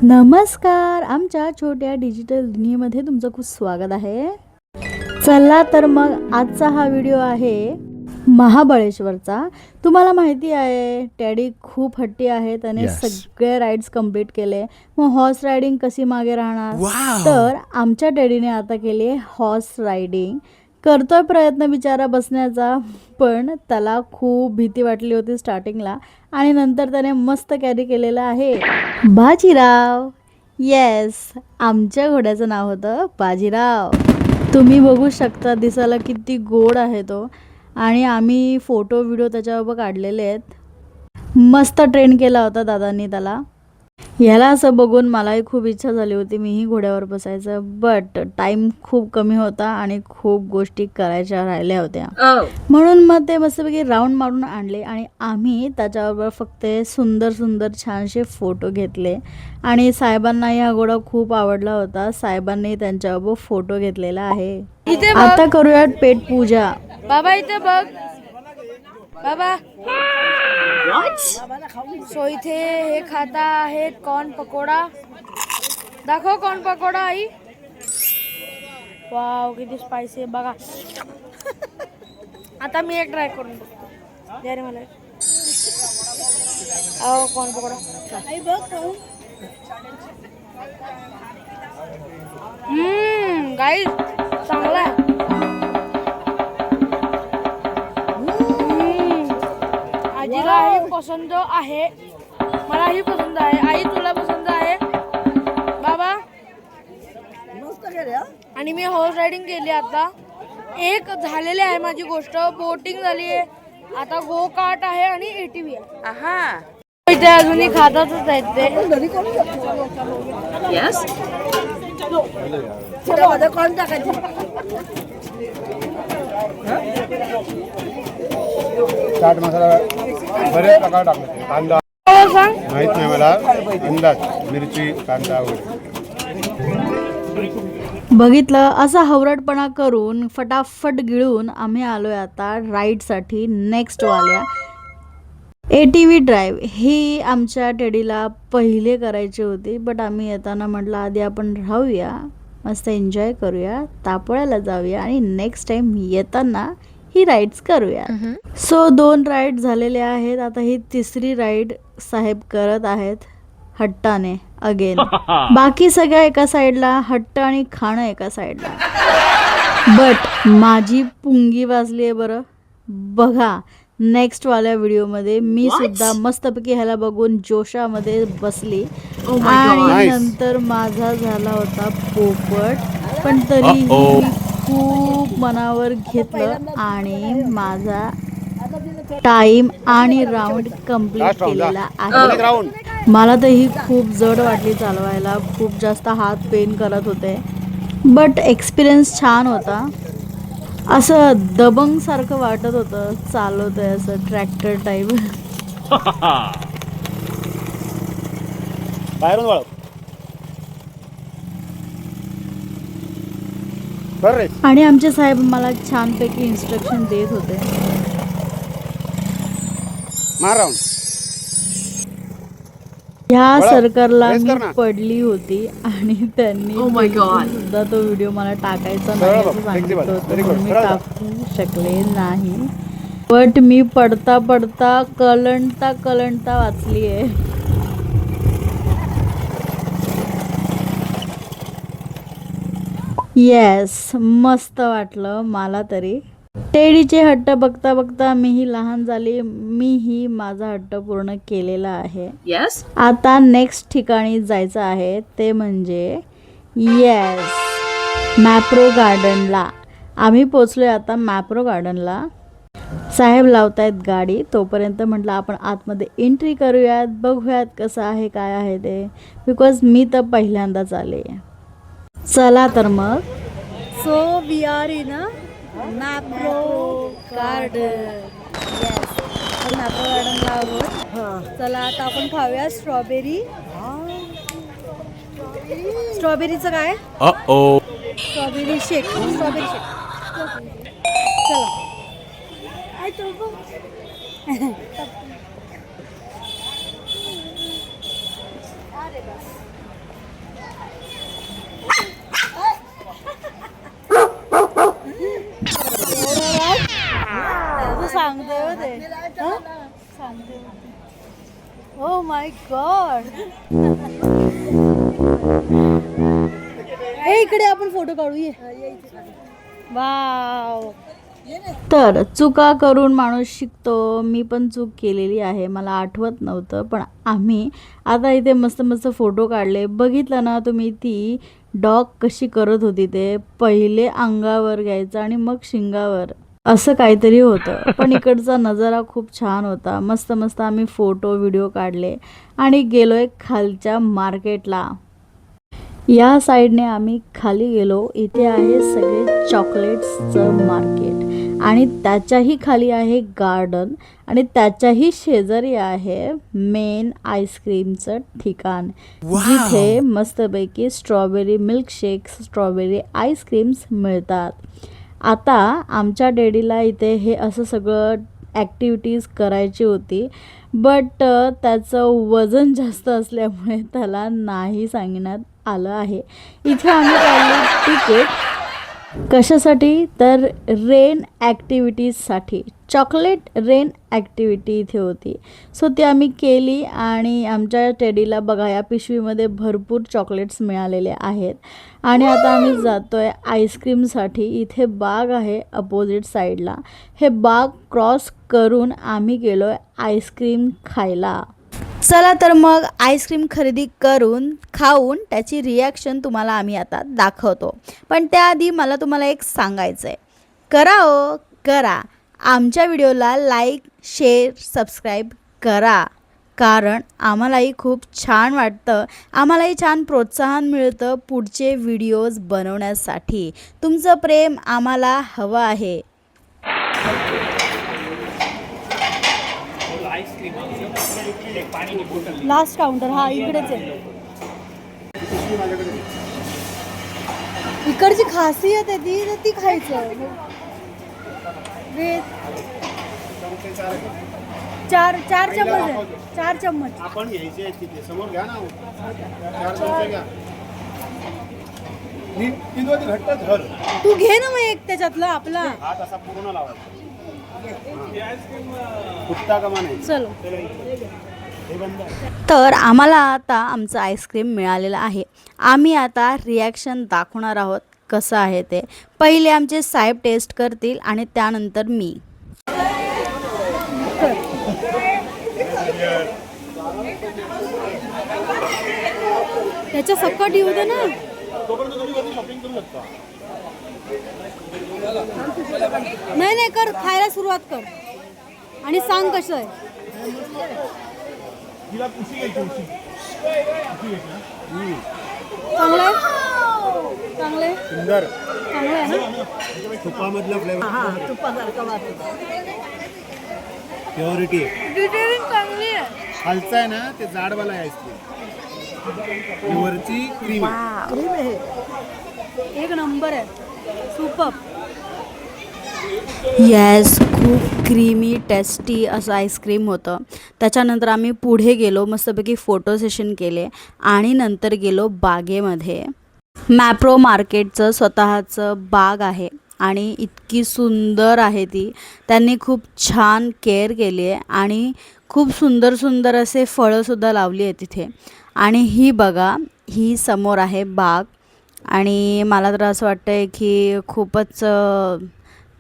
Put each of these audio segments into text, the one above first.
नमस्कार, आमच्या छोट्या डिजिटल दुनियेमध्ये तुमचं खूप स्वागत आहे. चला तर मग आजचा हा व्हिडिओ आहे महाबळेश्वरचा. तुम्हाला माहिती आहे टॅडी खूप हट्टी आहे, त्याने Yes. सगळे राईड्स कंप्लीट केले. मग हॉर्स रायडिंग कशी मागे राहणार. Wow. तर आमच्या टॅडीने आता केली हॉर्स रायडिंग. करतोय प्रयत्न बिचारा बसण्याचा, पण त्याला खूप भीती वाटली होती स्टार्टिंगला आणि नंतर त्याने मस्त कॅरी केलेलं आहे बाजीराव. येस, आमच्या घोड्याचं नाव होतं बाजीराव. तुम्ही बघू शकता दिसायला किती गोड आहे तो. आणि आम्ही फोटो व्हिडिओ त्याच्यावर काढलेले आहेत. मस्त ट्रेन केला होता दादांनी त्याला. ह्याला असं बघून मलाही खूप इच्छा झाली होती मीही घोड्यावर बसायचं, बट टाईम खूप कमी होता आणि खूप गोष्टी करायच्या राहिल्या होत्या. म्हणून मग ते मस्तपैकी राऊंड मारून आणले आणि आम्ही त्याच्याबरोबर फक्त सुंदर सुंदर छानसे फोटो घेतले. आणि साहेबांनाही हा घोडा खूप आवडला होता. साहेबांनी त्यांच्याबरोबर फोटो घेतलेला आहे. आता करूयात पेट पूजा. बाबा इथे बघ बाबा. सो इथे हे खाता आहेत कॉर्न पकोडा. दाखव कॉर्न पकोडा आई. वाव किती स्पायसी आहे बघा. आता मी एक ट्राय करून बघतो. द्या रे मला. कॉर्न पकोडा गाईस चांगला आहे. आजीला हे पसंत आहे, मलाही पसंत आहे. आई तुला पसंत आहे बाबा. आणि मी हॉर्स रायडिंग केली. आता एक झालेली आहे माझी गोष्ट. बोटिंग झाली आहे, आता गो कार्ट आहे आणि ATV आहे. इथे अजूनही खातातच आहेत ते. Yes. चाट मसाला बरेच प्रकार टाकले. कांदा सांग. माहित नाही मला, अंदाज मिरची कांदा वगैरे. बघितलं असा हवरटपणा करून फटाफट गिळून आम्ही आलोय आता राईडसाठी नेक्स्ट वाल्या ATV ड्राईव्ह. ही आमच्या टेडीला पहिले करायची होती, बट आम्ही येताना म्हटलं आधी आपण राहूया, मस्त एन्जॉय करूया, तापोळ्याला जाऊया आणि नेक्स्ट टाइम येताना ही राईड्स करूया. सो 2 राईड झालेले आहेत. आता ही तिसरी राईड साहेब करत आहेत हट्टाने अगेन. बाकी सगळ्या एका साईडला, हट्ट आणि खाणं एका साईडला. बट माझी पुंगी वाजली आहे बरं. बघा नेक्स्ट वाल्या व्हिडिओमध्ये मी सुद्धा मस्तपैकी ह्याला बघून जोशामध्ये बसली आणि नंतर माझा झाला होता पोपट, पण तरीही मी खूप मनावर घेतलं आणि माझा टाइम आणि राऊंड कंप्लीट केलेला आहे. मला तर ही खूप जड वाटली चालवायला, खूप जास्त हात पेन करत होते, बट एक्सपिरियन्स छान होता. असं दबंग सारखं वाटत होतं चालवतोय असं ट्रॅक्टर टाईप. बाहेरून वळ बरं. आणि आमचे साहेब मला छानपैकी इन्स्ट्रक्शन देत होते. मार राऊंड. ह्या सरकारला मी पडली होती आणि त्यांनी सुद्धा तो व्हिडिओ मला टाकायचा नाही असं सांगितलं होतं, म्हणून मी टाकू शकले नाही. बट मी पडता पडता कलंडता वाचली आहे. येस, मस्त वाटलं मला तरी. टेडीचे हट्ट बघता बघता मीही लहान झाली. मीही माझा हट्ट पूर्ण केलेला आहे. Yes. आता नेक्स्ट ठिकाणी जायचं आहे ते म्हणजे येस मॅप्रो गार्डनला. आम्ही पोचलोय आता मॅप्रो गार्डनला. साहेब लावतायत गाडी, तोपर्यंत म्हटलं आपण आतमध्ये एंट्री करूयात, बघूयात कसं आहे काय आहे ते, बिकॉज मी तर पहिल्यांदाच आले. चला तर मग. So we are in Mapro garden. Yes, Mapro गार्डनला आहोत. चला आता आपण खाऊया स्ट्रॉबेरी. स्ट्रॉबेरीचं काय? Strawberry shake. Strawberry shake. चला. Oh my God. हे इकडे आपण फोटो काढूया. वाव. तर चुका करून माणूस शिकतो. मी पण चूक केलेली आहे, मला आठवत नव्हतं, पण आम्ही आता इथे मस्त मस्त फोटो काढले. बघितलं ना तुम्ही ती डॉग कशी करत होती, ते पहिले अंगावर घ्यायचं आणि मग शिंगावर, असं काहीतरी होतं. पण इकडचा नजारा खूप छान होता. मस्त मस्त आम्ही फोटो व्हिडिओ काढले आणि गेलोय खालच्या मार्केटला. या साईडने आम्ही खाली गेलो. इथे आहे सगळे चॉकलेट्सचं मार्केट आणि त्याच्याही खाली आहे गार्डन आणि त्याच्याही शेजारी आहे मेन आईस्क्रीमचं ठिकाण, जिथे मस्तपैकी स्ट्रॉबेरी मिल्कशेक्स, स्ट्रॉबेरी आईस्क्रीम्स मिळतात. आता आमच्या डॅडीला इथे हे असं सगळं ॲक्टिव्हिटीज करायची होती, बट त्याचं वजन जास्त असल्यामुळे त्याला नाही सांगण्यात आलं आहे. इथे आम्ही काढली तिकीट. कशासाठी? तर रेन ॲक्टिव्हिटीजसाठी. चॉकलेट रेन ॲक्टिव्हिटी इथे होती. सो ती आम्ही केली आणि आमच्या टेडीला बघा या पिशवीमध्ये भरपूर चॉकलेट्स मिळालेले आहेत. आणि आता आम्ही जातो आहे आईस्क्रीमसाठी. इथे बाग आहे अपोजिट साईडला. हे बाग क्रॉस करून आम्ही गेलो आहे आईस्क्रीम खायला. चला तर मग आईस्क्रीम खरेदी करून खाऊन त्याची रिॲक्शन तुम्हाला आम्ही आता दाखवतो. पण त्याआधी मला तुम्हाला एक सांगायचं आहे, करा आमच्या व्हिडिओला लाईक, शेअर, सबस्क्राईब करा, कारण आम्हालाही खूप छान वाटतं, आम्हालाही छान प्रोत्साहन मिळतं पुढचे व्हिडिओज बनवण्यासाठी. तुमचं प्रेम आम्हाला हवं आहे. लास्ट काउंटर हा इकडेच आहे. इकडची खासियत आहे ती, तर ती खायचं. चार चम्मच आहे, 4 चम्मच आपण घ्यायचे आहेत तिथे समोर घ्या ना. 4 चमचे घ्या. ती दोन घट्ट धर. तू घे ना मग एक त्याच्यातलं आपला. हात असा पूर्ण लावायचा. फुटता कामा नाही. चलो. तर आम्हाला आता आमचं आईस्क्रीम मिळालेलं आहे. आम्ही आता रिॲक्शन दाखवणार आहोत कसं आहे ते. पहिले आमचे साहेब टेस्ट करतील आणि त्यानंतर मी. त्याच्या सकट येऊ दे ना. नाही कर, खायला सुरुवात कर आणि सांग कसं आहे. चांगलं आहे, चांगलं आहे, सुंदर चांगलं आहे ना. तुपामधला फ्लेवर. तुपासारखं वाटतं. प्युरिटी डिटेलिंग चांगली आहे. खालचं आहे ना ते जाडवाला आहे आईस्क्रीम, वरची क्रीम आहे. एक नंबर आहे. सुपर. येस, खूप क्रीमी टेस्टी असं आईस्क्रीम होतं. त्याच्यानंतर आम्ही पुढे गेलो, मस्तपैकी फोटो सेशन केले आणि नंतर गेलो बागेमध्ये. मॅप्रो मार्केटचं स्वतःचं बाग आहे आणि इतकी सुंदर आहे ती. त्यांनी खूप छान केअर केली आहे आणि खूप सुंदर सुंदर असे फळंसुद्धा लावली आहे तिथे. आणि ही बघा, ही समोर आहे बाग आणि मला तर असं वाटतं आहे की खूपच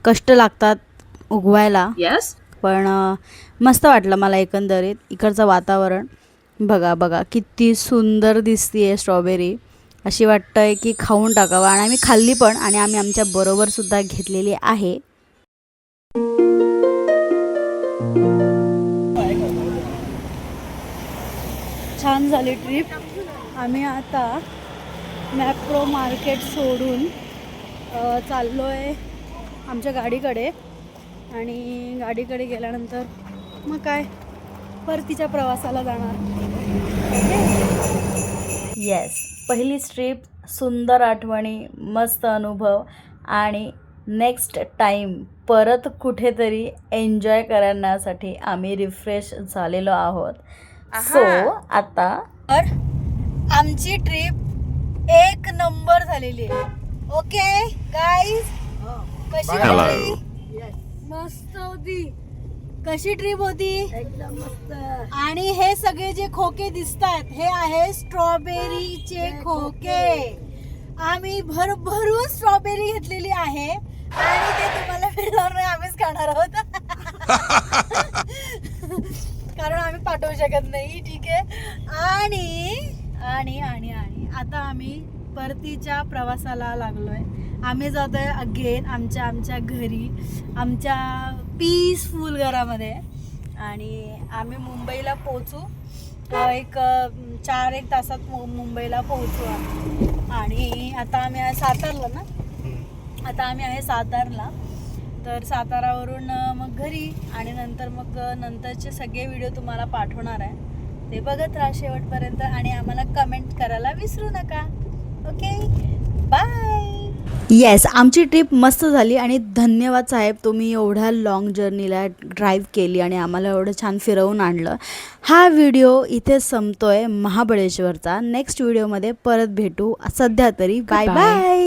कष्ट लागतात उगवायला. Yes. पण मस्त वाटलं मला एकंदरीत. इकडचं वातावरण बघा किती सुंदर दिसते स्ट्रॉबेरी. अशी वाटतं आहे की खाऊन टाकावं आणि आम्ही खाल्ली पण आणि आम्ही आमच्या बरोबरसुद्धा घेतलेली आहे. छान झाली ट्रिप. आम्ही आता मॅप्रो मार्केट सोडून चाललो आहे आमच्या गाडीकडे आणि गाडीकडे गेल्यानंतर मग काय परतीच्या प्रवासाला जाणार. येस, पहिली ट्रिप, सुंदर आठवणी, मस्त अनुभव आणि नेक्स्ट टाईम परत कुठेतरी एन्जॉय करण्यासाठी आम्ही रिफ्रेश झालेलो आहोत. सो आता आमची ट्रिप एक नंबर झालेली आहे. ओके गाईज, कशी वाटली? मस्त होती. कशी ट्रिप होती? एकदम मस्त. आणि हे सगळे जे खोके दिसतात हे आहे स्ट्रॉबेरीचे खोके. आम्ही भरभरून स्ट्रॉबेरी घेतलेली आहे आणि ते तुम्हाला मिळणार नाही, आम्हीच खाणार आहोत. कारण आम्ही पाठवू शकत नाही. ठीक आहे. आणि आणि आणि आता आम्ही परतीच्या प्रवासाला लागलोय. आम्ही जातोय अगेन आमच्या घरी, आमच्या पीसफुल घरामध्ये. आणि आम्ही मुंबईला पोहोचू एक 4-1 तासात मुंबईला पोहोचू आम्ही. आणि आता आम्ही आहे सातारला ना, आता आम्ही आहे सातारला. तर सातारावरून मग घरी आणि नंतर मग नंतरचे सगळे व्हिडिओ तुम्हाला पाठवणार आहे. ते बघत राहा शेवटपर्यंत आणि आम्हाला कमेंट करायला विसरू नका. Okay, bye. येस, आमची ट्रिप मस्त झाली आणि धन्यवाद साहेब, तुम्ही एवढ्या लॉंग जर्नीला ड्राईव्ह केली आणि आम्हाला एवढं छान फिरवून आणलं. हा व्हिडिओ इथे संपतोय महाबळेश्वरचा. नेक्स्ट व्हिडिओमध्ये परत भेटू. सध्या तरी बाय बाय.